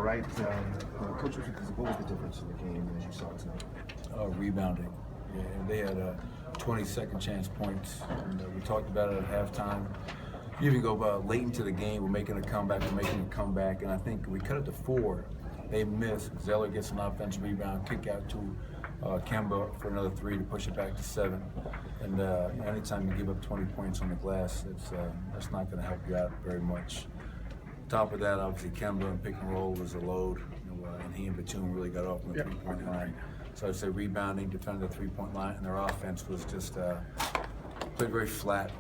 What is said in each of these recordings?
right? Coach, what was the difference in the game as you saw it tonight? Rebounding. Yeah, and they had 20-second chance points. And, we talked about it at halftime. You even go late into the game, we're making a comeback, and I think we cut it to 4. They miss. Zeller gets an offensive rebound, kick out to Kemba for another 3 to push it back to 7. And anytime you give up 20 points on the glass, that's not going to help you out very much. Top of that, obviously, Kemba and pick and roll was a load, and he and Batum really got off on the three-point line. So I'd say rebounding, defending the three-point line, and their offense was just played very flat.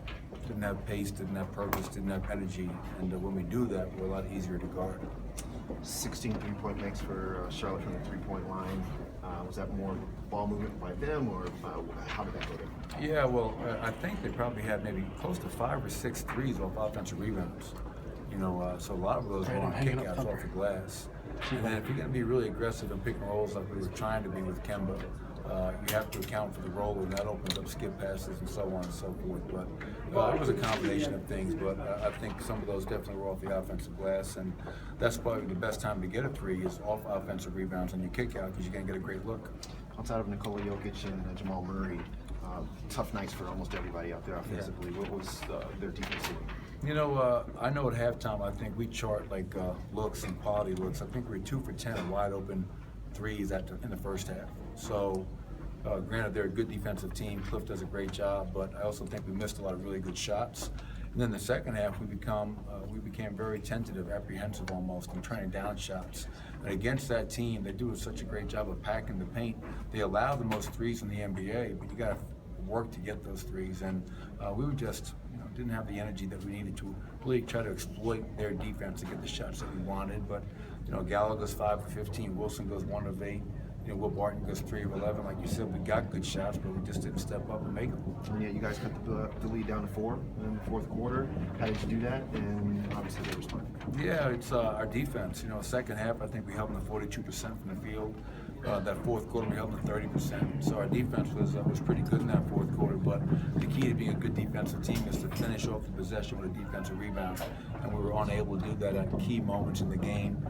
Didn't have pace, didn't have purpose, didn't have energy, and when we do that, we're a lot easier to guard. 16 three-point makes for Charlotte from the three-point line. Was that more ball movement by them, or how did that go down? Yeah, well, I think they probably had maybe close to 5 or 6 threes off offensive rebounds. So a lot of those were on kickouts off the glass. And then if you're going to be really aggressive in pick and rolls like we were trying to be with Kemba, you have to account for the roll, and that opens up skip passes and so on and so forth. But it was a combination of things, but I think some of those definitely were off the offensive glass, and that's probably the best time to get a 3 is off offensive rebounds on your kick out, because you can't get a great look. Outside of Nikola Jokic and Jamal Murray, tough nights for almost everybody out there offensively. Yeah. What was their defense doing? I know at halftime, I think we chart like looks and quality looks. I think we were 2 for 10 wide open threes in the first half. So, granted, they're a good defensive team. Cliff does a great job, but I also think we missed a lot of really good shots. And then the second half, we became very tentative, apprehensive almost, and turning down shots. And against that team, they do such a great job of packing the paint. They allow the most threes in the NBA, but you got to work to get those threes. And we were just didn't have the energy that we needed to really try to exploit their defense to get the shots that we wanted. But Gallo goes 5 for 15, Wilson goes 1 of 8. Will Barton goes 3 of 11. Like you said, we got good shots, but we just didn't step up and make them. And yeah, you guys cut the lead down to 4 in the fourth quarter. How did you do that? And obviously they responded. Yeah, it's our defense. Second half, I think we held them to 42% from the field. That fourth quarter, we held them to 30%. So our defense was pretty good in that fourth quarter. But the key to being a good defensive team is to finish off the possession with a defensive rebound. And we were unable to do that at key moments in the game.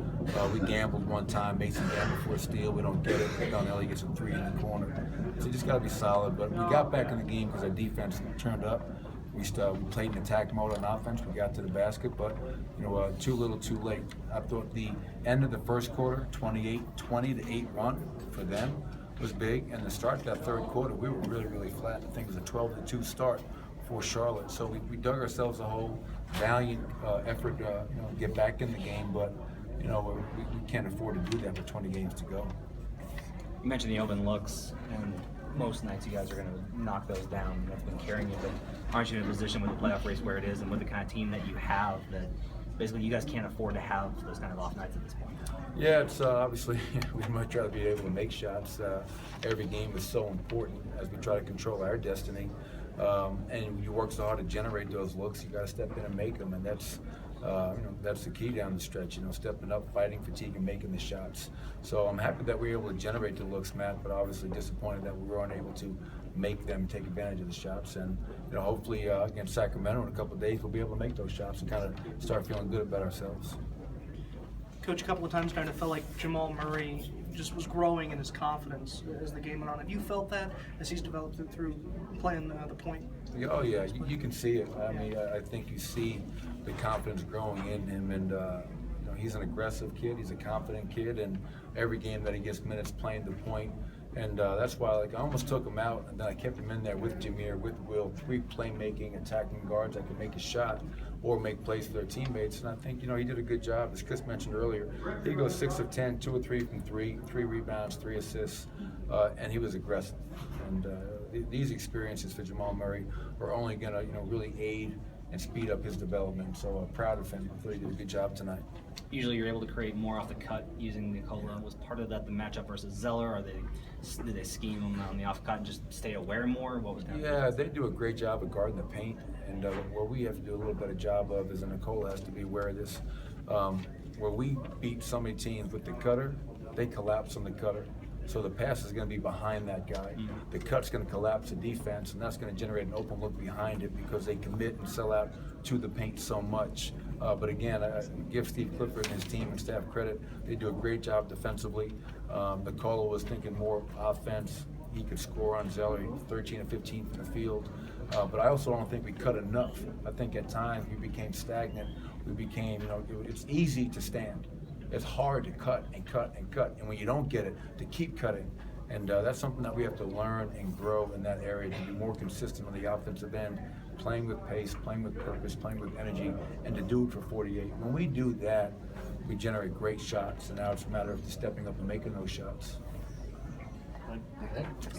We gambled one time, Mason gambled for a steal. We don't get it. Ellie gets a 3 in the corner. So you just got to be solid. But we got back in the game because our defense turned up. We played in attack mode on offense. We got to the basket, but too little, too late. I thought the end of the first quarter, 20-8 run for them was big, and the start of that third quarter, we were really, really flat. I think it was a 12-2 start for Charlotte. So we dug ourselves a hole, valiant effort to get back in the game, but we can't afford to do that with 20 games to go. You mentioned the open looks, and most nights you guys are going to knock those down. That's been carrying you, but aren't you in a position with the playoff race where it is and with the kind of team that you have that basically you guys can't afford to have those kind of off nights at this point? Yeah, it's obviously we'd much rather be able to make shots. Every game is so important as we try to control our destiny. And you work so hard to generate those looks, you got to step in and make them, and that's the key down the stretch. Stepping up, fighting fatigue, and making the shots. So I'm happy that we were able to generate the looks, Matt, but obviously disappointed that we weren't able to make them, take advantage of the shots. And hopefully against Sacramento in a couple of days, we'll be able to make those shots and kind of start feeling good about ourselves. Coach, a couple of times kind of felt like Jamal Murray just was growing in his confidence as the game went on. Have you felt that as he's developed it through playing the point? Oh yeah, you can see it. I mean, I think you see the confidence growing in him, and he's an aggressive kid. He's a confident kid, and every game that he gets minutes playing the point. And that's why I almost took him out, and then I kept him in there with Jameer, with Will, 3 playmaking, attacking guards that can make a shot or make plays for their teammates. And I think, he did a good job. As Chris mentioned earlier, he goes 6 of 10, 2 or 3 from 3, 3 rebounds, 3 assists, and he was aggressive. And these experiences for Jamal Murray are only going to, really aid and speed up his development. So proud of him. I thought he did a good job tonight. Usually you're able to create more off the cut using Nikola. Was part of that the matchup versus Zeller? Did they scheme him on the off cut and just stay aware more? What was that? Yeah, they do a great job of guarding the paint, and what we have to do a little better job of is, and Nikola has to be aware of this, where we beat so many teams with the cutter, they collapse on the cutter. So the pass is going to be behind that guy. The cut's going to collapse the defense, and that's going to generate an open look behind it because they commit and sell out to the paint so much. But again, I give Steve Clifford and his team and staff credit. They do a great job defensively. McCullough was thinking more offense. He could score on Zeller, 13 and 15 from the field. But I also don't think we cut enough. I think at times we became stagnant. We became, it's easy to stand. It's hard to cut and cut and cut. And when you don't get it, to keep cutting. And that's something that we have to learn and grow in that area, to be more consistent on the offensive end, playing with pace, playing with purpose, playing with energy, and to do it for 48. When we do that, we generate great shots, and now it's a matter of stepping up and making those shots.